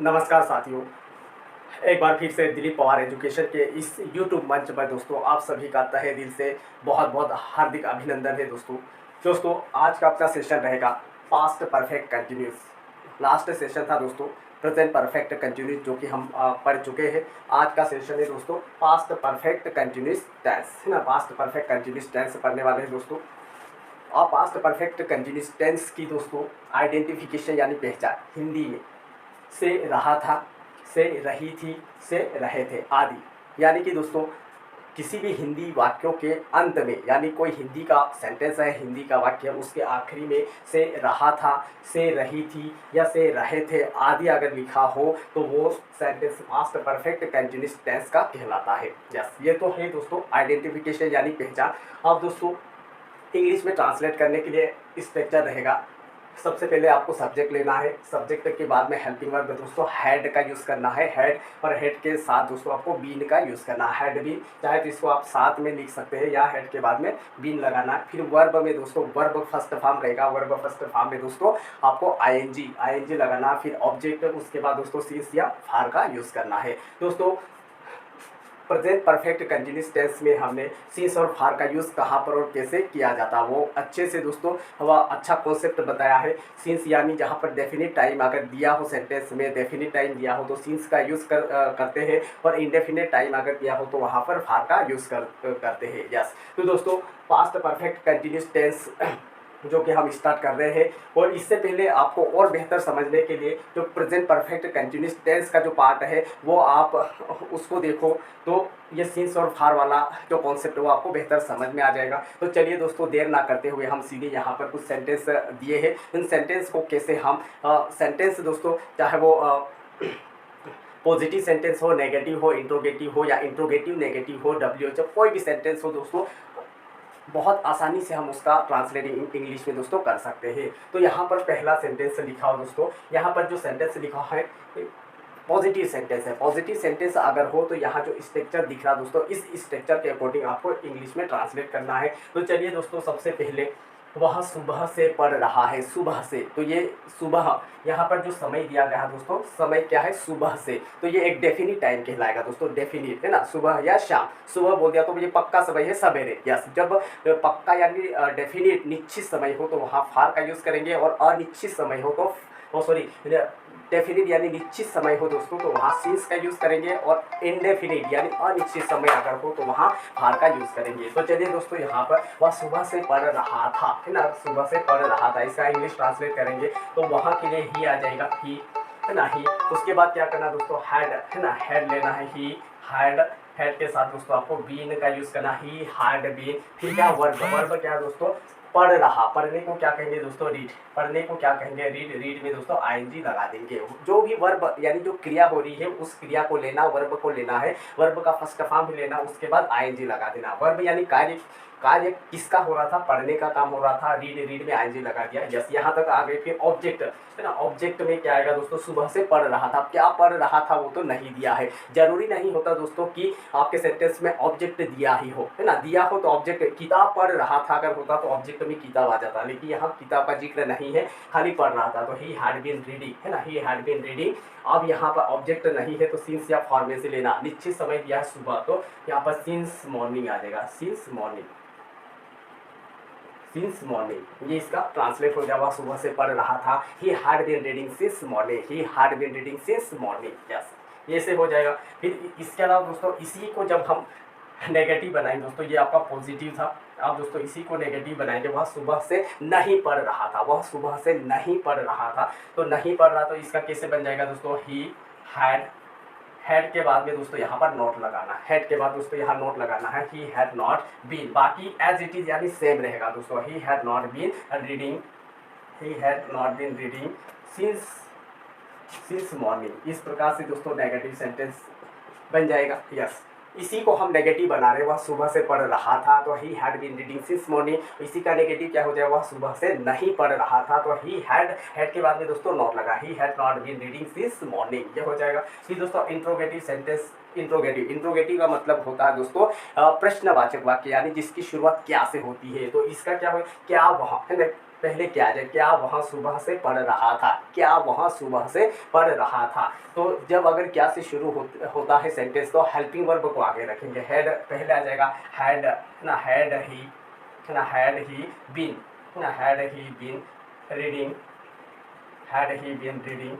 नमस्कार साथियों। एक बार फिर से दिलीप पवार एजुकेशन के इस यूट्यूब मंच पर दोस्तों आप सभी का तहे दिल से बहुत बहुत हार्दिक अभिनंदन है। दोस्तों आज का अपना सेशन रहेगा past perfect continuous. Last session था दोस्तों प्रेजेंट परफेक्ट कंटिन्यूस, जो कि हम पढ़ चुके हैं। आज का सेशन है दोस्तों पास्ट परफेक्ट कंटिन्यूस टेंस, है ना। पास्ट परफेक्ट कंटिन्यूस टेंस पढ़ने वाले हैं दोस्तों। और पास्ट परफेक्ट कंटिन्यूस टेंस की दोस्तों आइडेंटिफिकेशन यानी पहचान हिंदी में से रहा था, से रही थी, से रहे थे आदि। यानी कि दोस्तों किसी भी हिंदी वाक्यों के अंत में, यानी कोई हिंदी का सेंटेंस है, हिंदी का वाक्य, उसके आखिरी में से रहा था, से रही थी या से रहे थे आदि अगर लिखा हो तो वो sentence past perfect continuous tense का कहलाता है। यस, ये तो है दोस्तों आइडेंटिफिकेशन यानी पहचान। अब दोस्तों इंग्लिश में ट्रांसलेट करने के लिए स्ट्रक्चर रहेगा। सबसे पहले आपको सब्जेक्ट लेना है, सब्जेक्ट के बाद में हेल्पिंग वर्ब दोस्तों हैड का यूज़ करना है, हैड, और हेड के साथ दोस्तों आपको बीन का यूज़ करना है। हैड बीन चाहे तो इसको आप साथ में लिख सकते हैं या हेड के बाद में बीन लगाना है। फिर वर्ब में दोस्तों वर्ब फर्स्ट फॉर्म रहेगा, वर्ब फर्स्ट फॉर्म में दोस्तों आपको आईएनजी लगाना। फिर ऑब्जेक्ट, उसके बाद दोस्तों सीस या फार का यूज़ करना है। दोस्तों प्रेजेंट परफेक्ट कंटिन्यूअस टेंस में हमने सींस और फार का यूज़ कहाँ पर और कैसे किया जाता, वो अच्छे से दोस्तों वह अच्छा कॉन्सेप्ट बताया है। सींस यानी जहाँ पर डेफिनिट टाइम अगर दिया हो, सेंटेंस में डेफिनिट टाइम दिया हो तो सींस का यूज़ करते हैं, और इंडेफिनिट टाइम अगर दिया हो तो वहाँ पर फार का यूज़ करते हैं। यस, तो दोस्तों पास्ट परफेक्ट कंटिन्यूअस टेंस जो कि हम स्टार्ट कर रहे हैं, और इससे पहले आपको और बेहतर समझने के लिए जो प्रेजेंट परफेक्ट कंटिन्यूअस टेंस का जो पार्ट है वो आप उसको देखो, तो ये सीन्स और फार वाला जो कॉन्सेप्ट है वो आपको बेहतर समझ में आ जाएगा। तो चलिए दोस्तों देर ना करते हुए हम सीधे यहाँ पर कुछ सेंटेंस दिए हैं, इन सेंटेंस को कैसे हम सेंटेंस दोस्तों चाहे वो पॉजिटिव सेंटेंस हो, नेगेटिव हो, इंट्रोगेटिव हो, या इंट्रोगेटिव नेगेटिव हो, डब्ल्यू एच, कोई भी सेंटेंस हो दोस्तों, बहुत आसानी से हम उसका ट्रांसलेटिंग इंग्लिश में दोस्तों कर सकते हैं। तो यहाँ पर पहला सेंटेंस लिखा हो दोस्तों, यहाँ पर जो सेंटेंस लिखा है पॉजिटिव सेंटेंस है। पॉजिटिव सेंटेंस अगर हो तो यहाँ जो स्ट्रक्चर दिख रहा दोस्तों, इस स्ट्रक्चर के अकॉर्डिंग आपको इंग्लिश में ट्रांसलेट करना है। तो चलिए दोस्तों सबसे पहले वह सुबह से पढ़ रहा है, सुबह से, तो ये सुबह यहाँ पर जो समय दिया गया है दोस्तों, समय क्या है, सुबह से, तो ये एक डेफिनिट टाइम कहलाएगा दोस्तों, डेफिनिट, है ना। सुबह या शाम, सुबह बोल दिया तो ये पक्का समय है, सवेरे। यस, जब पक्का यानी डेफिनिट निश्चित समय हो तो वहाँ फार का यूज़ करेंगे, और अनिश्चित समय हो तो डेफिनिट यानी निश्चित समय हो दोस्तों तो वहाँ सीन्स का यूज़ करेंगे, और इनडेफिनिट यानी अनिश्चित समय अगर हो तो वहाँ फार का यूज़ करेंगे। तो चलिए दोस्तों यहाँ पर वह सुबह से पढ़ रहा था, है ना, सुबह से पढ़ रहा था, इसका इंग्लिश ट्रांसलेट करेंगे तो वहाँ के लिए ही आ जाएगा, ही, है ना, ही। उसके बाद क्या करना दोस्तों, हैड, है ना, हैड लेना है, ही हैड, हैड के साथ दोस्तों आपको बीन का यूज़ करना, ही हैड बीन। फिर क्या वर्ब, वर्ब क्या है दोस्तों, पढ़ रहा, पढ़ने को क्या कहेंगे दोस्तों, रीड, पढ़ने को क्या कहेंगे, रीड, रीड में दोस्तों आईएनजी लगा देंगे। जो भी वर्ब यानी जो क्रिया हो रही है उस क्रिया को लेना, वर्ब को लेना है, वर्ब का फर्स्ट फॉर्म भी लेना, उसके बाद आईएनजी लगा देना। वर्ब यानी कार्य, कार्य किसका हो रहा था, पढ़ने का काम हो रहा था, रीड, रीड में आईएनजी लगा दिया। यस, यहाँ तक आ गए। फिर ऑब्जेक्ट, है ना, ऑब्जेक्ट में क्या आएगा दोस्तों, सुबह से पढ़ रहा था, क्या पढ़ रहा था वो तो नहीं दिया है। जरूरी नहीं होता दोस्तों कि आपके सेंटेंस में ऑब्जेक्ट दिया ही हो, है ना, दिया हो तो ऑब्जेक्ट, किताब पढ़ रहा था अगर होता तो ऑब्जेक्ट में किताब आ जाता, लेकिन यहाँ किताब का जिक्र नहीं है, खाली पढ़ रहा था, तो ही हैड बीन रीडिंग, है ना, ही हैड बीन रीडिंग। अब यहाँ पर ऑब्जेक्ट नहीं है तो सिंस या फॉर में से लेना, निश्चित समय दिया है सुबह, तो यहाँ पर सिंस मॉर्निंग आ जाएगा, सिंस मॉर्निंग, सिंस मॉर्निंग, ये इसका ट्रांसलेट हो जाएगा, सुबह से पढ़ रहा था, he had been reading since morning, he had been reading since morning. Yes, ये से हो जाएगा। फिर इसके अलावा दोस्तों इसी को जब हम नेगेटिव बनाएंगे दोस्तों, ये आपका पॉजिटिव था, अब दोस्तों इसी को नेगेटिव बनाएंगे, वह सुबह से नहीं पढ़ रहा था, वह सुबह से नहीं पढ़ रहा था, तो नहीं पढ़ रहा, तो इसका कैसे बन जाएगा दोस्तों, ही हैड, हेड के बाद में दोस्तों यहाँ पर नोट लगाना, हेड के बाद दोस्तों यहाँ नोट लगाना है, ही हैड नॉट बीन, बाकी एज इट इज यानी सेम रहेगा दोस्तों, he had not been reading, he had not been reading since morning. इस प्रकार से दोस्तों नेगेटिव सेंटेंस बन जाएगा। यस, इसी को हम नेगेटिव बना रहे हैं, वह सुबह से पढ़ रहा था, तो he had been reading since morning. इसी का नेगेटिव क्या हो जाएगा, वह सुबह से नहीं पढ़ रहा था, तो ही हैड, हेड के बाद में दोस्तों नॉट लगा, he had not been reading since morning, ये हो जाएगा। फिर दोस्तों इंट्रोगेटिव सेंटेंस, इंट्रोगेटिव का मतलब होता है दोस्तों प्रश्नवाचक वाक्य, यानी जिसकी शुरुआत क्या से होती है, तो इसका क्या हो, क्या वहाँ, है ना, पहले क्या आ जाए, क्या वहाँ सुबह से पढ़ रहा था, क्या वहाँ सुबह से पढ़ रहा था। तो जब अगर क्या से शुरू होता है सेंटेंस तो हेल्पिंग वर्ब को आगे रखेंगे। हैड पहले आ जाएगा, हैड ना, हैड ही ना, हैड ही बीन ना, had he been reading, had he been reading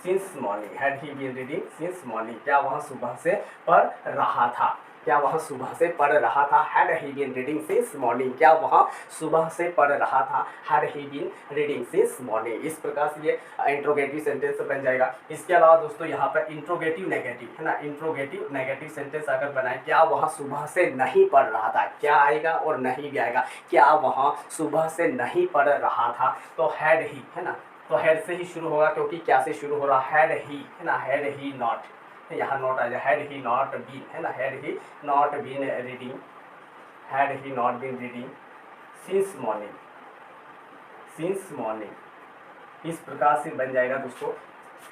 since morning, had he been reading since morning, क्या वहाँ सुबह से पढ़ रहा था, क्या वहाँ सुबह से पढ़ रहा था। Had he been reading since morning, क्या वहाँ सुबह से पढ़ रहा था। Had he been reading since morning. इस प्रकार से ये इंट्रोगेटिव सेंटेंस बन जाएगा। इसके अलावा दोस्तों यहाँ पर इंट्रोगेटिव नेगेटिव है ना, इंट्रोगेटिव नेगेटिव सेंटेंस अगर बनाए, क्या वहाँ सुबह से नहीं पढ़ रहा था, क्या आएगा और नहीं भी आएगा, क्या वहाँ सुबह से नहीं पढ़ रहा था, तो हैड ही है ना, तो हैड से ही शुरू होगा क्योंकि क्या से शुरू हो रहा, हैड ही है ना, हैड ही नॉट, यहाँ नॉट आ जाए, हैड ही नॉट बीन है ना, had he not been reading, had he not been reading since morning, since morning. इस प्रकार से बन जाएगा दोस्तों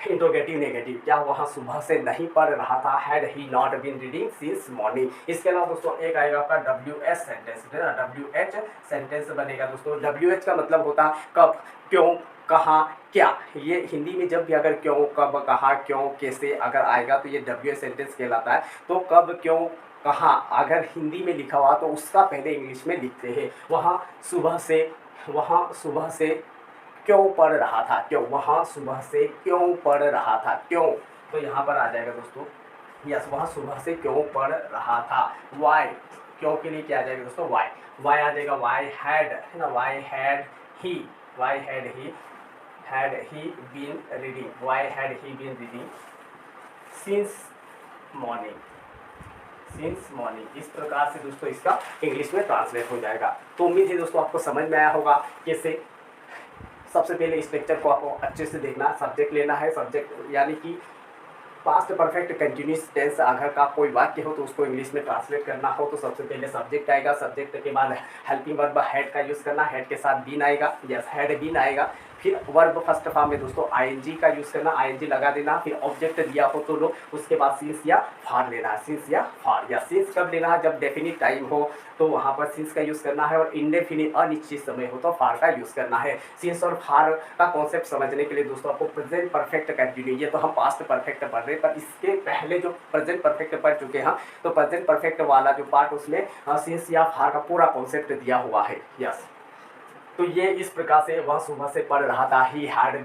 इंट्रोगेटिव नेगेटिव, क्या वहाँ सुबह से नहीं पढ़ रहा था, had he not been reading since morning. इसके अलावा दोस्तों एक आएगा आपका WH सेंटेंस है ना, WH सेंटेंस बनेगा दोस्तों। WH का मतलब होता कब, क्यों, कहाँ, क्या। ये हिंदी में जब भी अगर क्यों, कब, कहाँ, क्यों, कैसे अगर आएगा तो ये WH सेंटेंस कहलाता है। तो कब, क्यों, कहाँ अगर हिंदी में लिखा हुआ तो उसका पहले इंग्लिश में लिखते हैं। वहाँ सुबह से क्यों पढ़ रहा था, क्यों, वहाँ सुबह से क्यों पढ़ रहा था, क्यों, तो यहाँ पर आ जाएगा दोस्तों यस, वहाँ सुबह से क्यों पढ़ रहा था। वाई, क्यों के लिए क्या आ जाएगा दोस्तों, वाई, वाई आ जाएगा, वाई हैड है ना, why had he, why had he been reading, why had he been reading since morning, since morning. इस प्रकार से दोस्तों इसका इंग्लिश में ट्रांसलेट हो जाएगा। तो उम्मीद है दोस्तों आपको समझ में आया होगा कैसे। सबसे पहले इस लेक्चर को आपको अच्छे से देखना, सब्जेक्ट लेना है, सब्जेक्ट यानी कि पास्ट परफेक्ट कंटिन्यूस टेंस अगर का कोई वाक्य हो तो उसको इंग्लिश में ट्रांसलेट करना हो तो सबसे पहले सब्जेक्ट आएगा, सब्जेक्ट के बाद हेल्पिंग वर्ब हैड का यूज़ करना, हैड के साथ बीन आएगा, यस हैड बीन आएगा। फिर वर्ब फर्स्ट फॉर्म में दोस्तों आईएनजी का यूज़ करना, आईएनजी लगा देना। फिर ऑब्जेक्ट दिया हो तो लो, उसके बाद सिंस या फॉर लेना है, सिंस या फॉर। या सिंस कब लेना है, जब डेफिनिट टाइम हो तो वहाँ पर सिंस का यूज़ करना है, और इनडेफिनिट अनिश्चित समय हो तो फॉर का यूज़ करना है। सिंस और फॉर का कॉन्सेप्ट समझने के लिए दोस्तों आपको प्रेजेंट परफेक्ट कंटिन्यू, ये तो हम पास्ट परफेक्ट पढ़ रहे हैं पर इसके पहले जो प्रेजेंट परफेक्ट पढ़ चुके हैं, तो प्रेजेंट परफेक्ट वाला जो पार्ट उसमें सिंस या फॉर का पूरा कॉन्सेप्ट दिया हुआ है। यस, तो ये इस प्रकार से वह सुबह से पढ़ रहा था, he had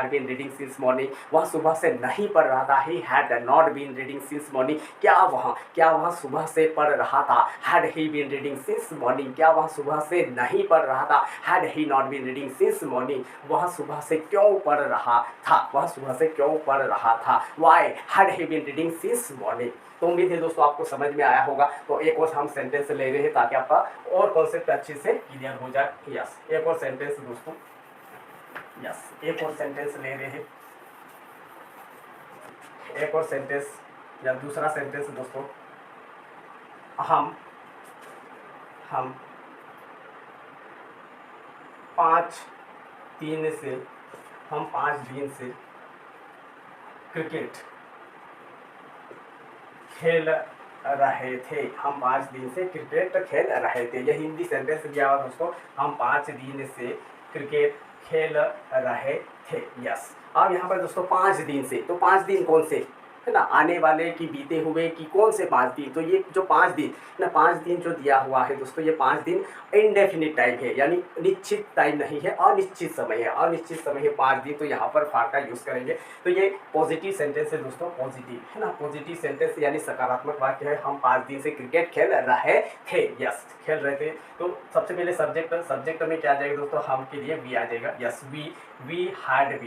been reading since morning. वह सुबह से नहीं पढ़ रहा था, he had not been reading since morning. क्या वहाँ सुबह से पढ़ रहा था, had he been reading since morning. क्या वह सुबह से नहीं पढ़ रहा था, had he not been reading since morning. वह सुबह से क्यों पढ़ रहा था, वह सुबह से क्यों पढ़ रहा था, why had he been reading since morning. तो उम्मीद है दोस्तों आपको समझ में आया होगा। तो एक और हम सेंटेंस ले रहे हैं ताकि आपका और कॉन्सेप्ट अच्छे से क्लियर हो जाए। यस, एक और सेंटेंस दोस्तों, यस एक और सेंटेंस ले रहे हैं, एक और सेंटेंस या दूसरा सेंटेंस दोस्तों, हम 5 दिन से क्रिकेट खेल रहे थे। हम 5 दिन से क्रिकेट खेल रहे थे। यह हिंदी सेंटेंस दिया हुआ दोस्तों, हम 5 दिन से क्रिकेट खेल रहे थे। यस, अब यहाँ पर दोस्तों 5 दिन से, तो 5 दिन कौन से है ना, आने वाले कि बीते हुए कि कौन से 5 दिन। तो ये जो 5 दिन ना, 5 दिन जो दिया हुआ है दोस्तों, ये 5 दिन इनडेफिनिट टाइम है, यानी निश्चित टाइम नहीं है, अनिश्चित समय है, अनिश्चित समय है 5 दिन। तो यहाँ पर फॉर का यूज़ करेंगे। तो ये पॉजिटिव सेंटेंस है दोस्तों, पॉजिटिव है ना, पॉजिटिव सेंटेंस यानी सकारात्मक वाक्य है। हम 5 दिन से क्रिकेट खेल रहे थे। यस, खेल रहे थे। तो सबसे पहले सब्जेक्ट में क्या आ जाएगा दोस्तों, हम के लिए वी आ जाएगा। Yes, we had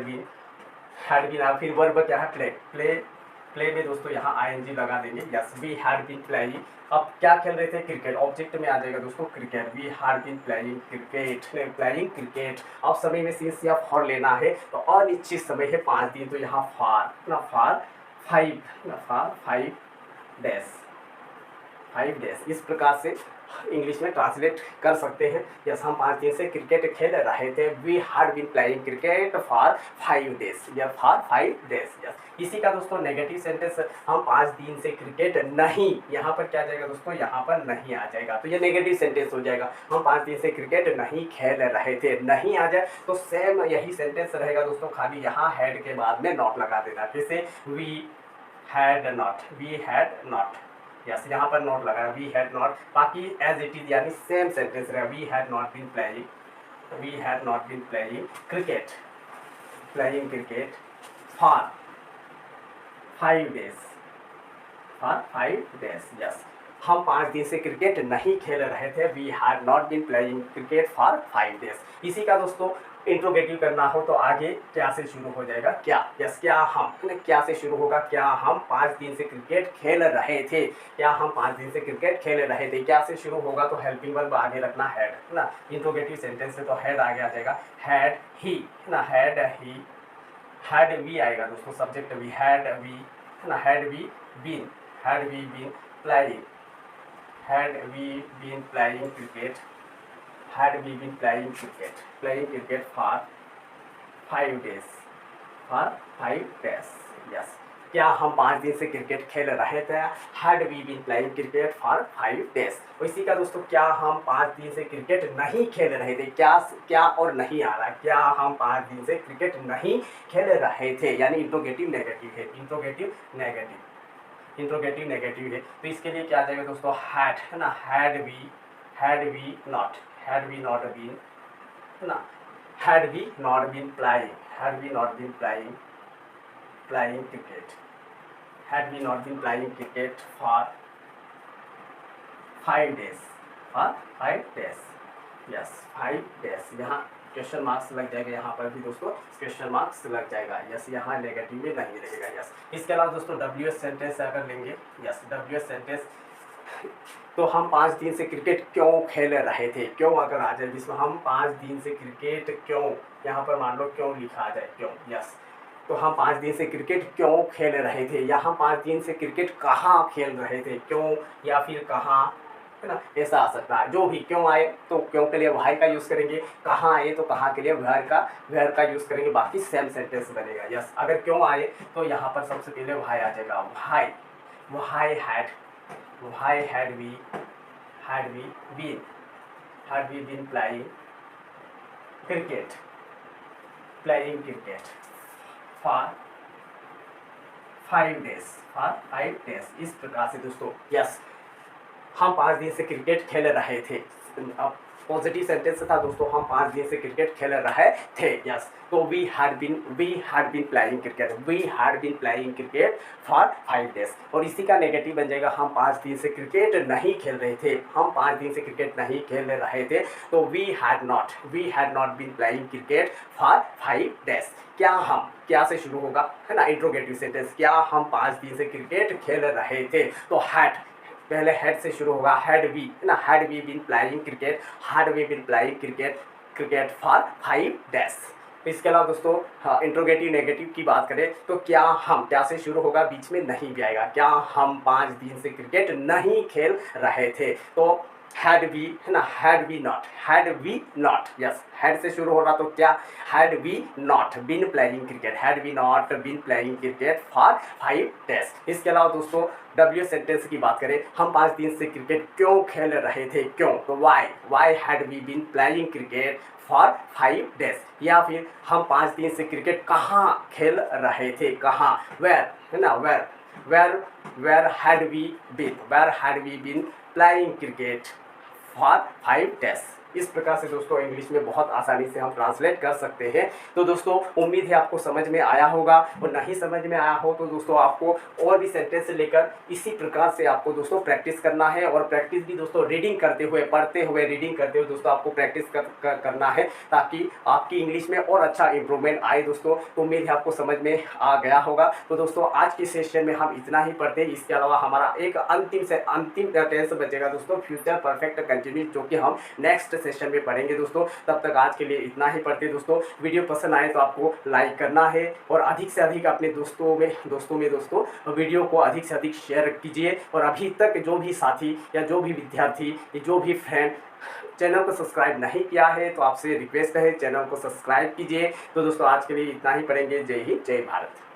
been. फिर वर्ब क्या है, प्ले में दोस्तों यहाँ आईएनजी लगा देंगे। Yes, we had been playing. अब क्या खेल रहे थे, क्रिकेट। ऑब्जेक्ट में आ जाएगा दोस्तों cricket, we had been playing cricket. अब समय में सिंस या फॉर लेना है, तो अनिश्चित समय है 5 दिन, तो यहाँ फॉर 5 डेज, 5 डेज, इस प्रकार से इंग्लिश में ट्रांसलेट कर सकते हैं। यस, हम 5 दिन से क्रिकेट खेल रहे थे, we had been playing cricket for 5 days, या फॉर 5 डेज। यस, इसी का दोस्तों नेगेटिव सेंटेंस, हम 5 दिन से क्रिकेट नहीं, यहाँ पर क्या जाएगा दोस्तों, यहाँ पर नहीं आ जाएगा, तो ये नेगेटिव सेंटेंस हो जाएगा। हम 5 दिन से क्रिकेट नहीं खेल रहे थे, नहीं आ जाए तो सेम यही सेंटेंस रहेगा दोस्तों, खाली यहाँ हैड के बाद में नॉट लगा देना। जैसे we had not, we had not, yes, यहाँ पर नॉट लगा, वी हैड नॉट, बाकी एज इट इज यानी सेम सेंटेंस रहेगा। We had not been playing, we had not been playing cricket, playing cricket for 5 days, for 5 days. Yes, हम 5 दिन से cricket नहीं खेल रहे थे, we had not been playing cricket for 5 days. इसी का दोस्तों इंट्रोगेटिव करना हो तो आगे क्या से शुरू हो जाएगा, क्या। यस, क्या हम, क्या से शुरू होगा, क्या हम 5 दिन से क्रिकेट खेल रहे थे, क्या हम 5 दिन से क्रिकेट खेल रहे थे, क्या से शुरू होगा तो हेल्पिंग वर्ब आगे रखना हैड, है ना। इंट्रोगेटिव सेंटेंस है तो हैड आगे आ जाएगा, हैड ही, है ना, हैड ही, हैड वी आएगा दोस्तों, सब्जेक्ट वी, हैड वी, है ना, had we been, had we been playing, had we been playing cricket, had we been playing cricket for 5 days, for 5 days। yes, क्या हम 5 दिन से क्रिकेट खेल रहे थे, had we been playing cricket for 5 days। और इसी का दोस्तों क्या हम 5 दिन से क्रिकेट नहीं खेल रहे थे, क्या और नहीं आ रहा है, क्या हम 5 दिन से क्रिकेट नहीं खेल रहे थे, यानी इंट्रोगेटिव नेगेटिव है, इंट्रोगेटिव नेगेटिव है। तो इसके लिए क्या आ जाएगा दोस्तों, हैड, है ना, had we not, had we not been, ना, had we not been playing cricket, had we not been playing cricket for 5 days, for 5 days। yes, 5 days, यहाँ क्वेश्चन मार्क्स लग जाएगा, यहाँ पर भी दोस्तों क्वेश्चन मार्क्स लग जाएगा। यस, यहाँ नेगेटिव में नहीं रहेगा। यस, इसके अलावा दोस्तों WH सेंटेंस अगर लेंगे, यस, WH सेंटेंस, तो हम 5 दिन से क्रिकेट क्यों खेल रहे थे, क्यों अगर आ जाए जिसमें हम 5 दिन से क्रिकेट क्यों, यहाँ पर मान लो क्यों लिखा आ जाए, क्यों। यस, तो हम 5 दिन से क्रिकेट क्यों खेल रहे थे, या हम 5 दिन से क्रिकेट कहाँ खेल रहे थे, क्यों या फिर कहाँ, है ना, ऐसा आ सकता है। जो भी क्यों आए तो क्यों के लिए वाई का यूज़ करेंगे, कहाँ आए तो कहाँ के लिए वेयर का यूज़ करेंगे, बाकी सेम सेंटेंस बनेगा। यस, अगर क्यों आए तो यहाँ पर सबसे पहले वाई आ जाएगा, Y had we been playing cricket for 5 days, इस प्रकार से दोस्तों। यस, हम 5 दिन से क्रिकेट खेल रहे थे, अब पॉजिटिव सेंटेंस था दोस्तों, हम 5 दिन से क्रिकेट खेल रहे थे। यस, तो we had been playing cricket for 5 days. और इसी का नेगेटिव बन जाएगा, हम 5 दिन से क्रिकेट नहीं खेल रहे थे, हम 5 दिन से क्रिकेट नहीं खेल रहे थे, तो we had not been playing cricket for 5 days. क्या से शुरू होगा, है ना, इंट्रोगेटिव सेंटेंस, क्या हम 5 दिन से क्रिकेट खेल रहे थे, तो हैड पहले हेड से शुरू होगा, हैड वी, है ना, had we been playing cricket for 5 days. इसके अलावा दोस्तों हाँ, इंट्रोगेटिव नेगेटिव की बात करें तो क्या से शुरू होगा, बीच में नहीं भी आएगा, क्या हम 5 दिन से क्रिकेट नहीं खेल रहे थे, तो हैड वी, है ना, had we not, yes, had से शुरू हो रहा तो क्या, had we not been playing cricket for 5 days. इसके अलावा दोस्तों W सेंटेंस की बात करें, हम 5 दिन से क्रिकेट क्यों खेल रहे थे, क्यों, तो why had we been playing cricket for 5 days. या फिर हम 5 दिन से क्रिकेट कहाँ खेल रहे थे, कहाँ, वेयर, है ना, where had we been playing cricket for 5 days. इस प्रकार से दोस्तों इंग्लिश में बहुत आसानी से हम ट्रांसलेट कर सकते हैं। तो दोस्तों उम्मीद है आपको समझ में आया होगा, और नहीं समझ में आया हो तो दोस्तों आपको और भी सेंटेंस लेकर इसी प्रकार से आपको दोस्तों प्रैक्टिस करना है। और प्रैक्टिस भी दोस्तों रीडिंग करते हुए, पढ़ते हुए, रीडिंग करते हुए दोस्तों आपको प्रैक्टिस करना है, ताकि आपकी इंग्लिश में और अच्छा इंप्रूवमेंट आए दोस्तों। तो उम्मीद है आपको समझ में आ गया होगा। तो दोस्तों आज के सेशन में हम इतना ही पढ़ते हैं। इसके अलावा हमारा एक अंतिम टेंस बचेगा दोस्तों, फ्यूचर परफेक्ट कंटिन्यूस, जो कि हम नेक्स्ट सेशन में पढ़ेंगे दोस्तों। तब तक आज के लिए इतना ही पढ़ते दोस्तों। वीडियो पसंद आए तो आपको लाइक करना है और अधिक से अधिक अपने दोस्तों में वीडियो को अधिक से अधिक शेयर कीजिए। और अभी तक जो भी साथी या जो भी विद्यार्थी या जो भी फ्रेंड चैनल को सब्सक्राइब नहीं किया है तो आपसे रिक्वेस्ट है चैनल को सब्सक्राइब कीजिए। तो दोस्तों आज के लिए इतना ही पढ़ेंगे। जय हिंद, जय भारत।